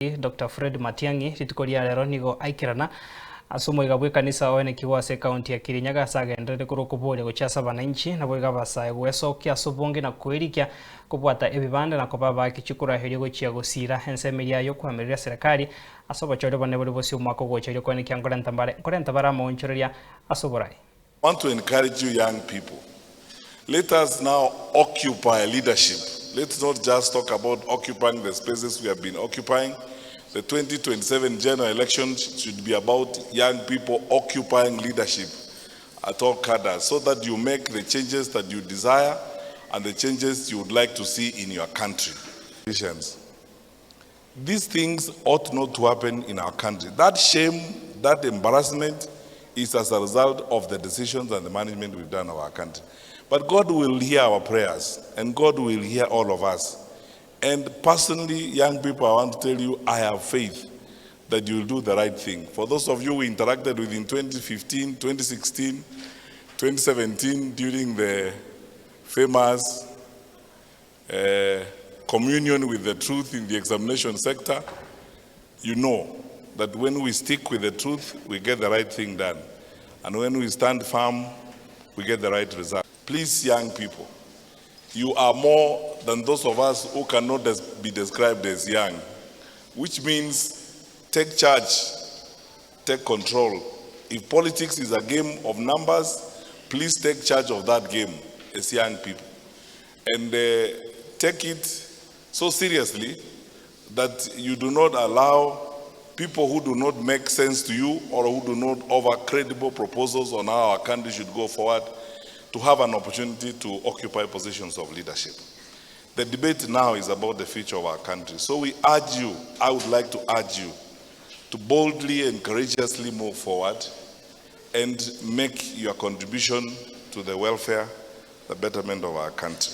Dr. Fred Matiang'I ritukoria rero nigo aikirana asumo igabwe kanisa one kiwase county ya Kirinyaga sagendere kurokuboria gochasa bananchi nabo ABASAE gwesokia sobonge na kwerikia kubwata ebibande na koba ABAAKI CHIKURA herio gochia gosira ensemeria yo kwamerera serikali asobo choro bane bori bosi umwako gocherio kwani kya korenta bara monchoreria ABORAI. I want to encourage you young people. Let us now occupy leadership. Let's not just talk about occupying the spaces we have been occupying. The 2027 general elections should be about young people occupying leadership at all cadres so that you make the changes that you desire and the changes you would like to see in your country. These things ought not to happen in our country. That shame, that embarrassment is as a result of the decisions and the management we've done of our country. But God will hear our prayers and God will hear all of us. And personally, young people, I want to tell you, I have faith that you will do the right thing. For those of you who interacted with in 2015, 2016, 2017, during the famous communion with the truth in the examination sector, you know that when we stick with the truth, we get the right thing done. And when we stand firm, we get the right result. Please, young people, you are more than those of us who cannot be described as young, which means take charge, take control. If politics is a game of numbers, please take charge of that game as young people. And take it so seriously that you do not allow people who do not make sense to you or who do not offer credible proposals on how our country should go forward to have an opportunity to occupy positions of leadership. The debate now is about the future of our country. So we urge you, I would like to urge you, to boldly and courageously move forward and make your contribution to the welfare, the betterment of our country.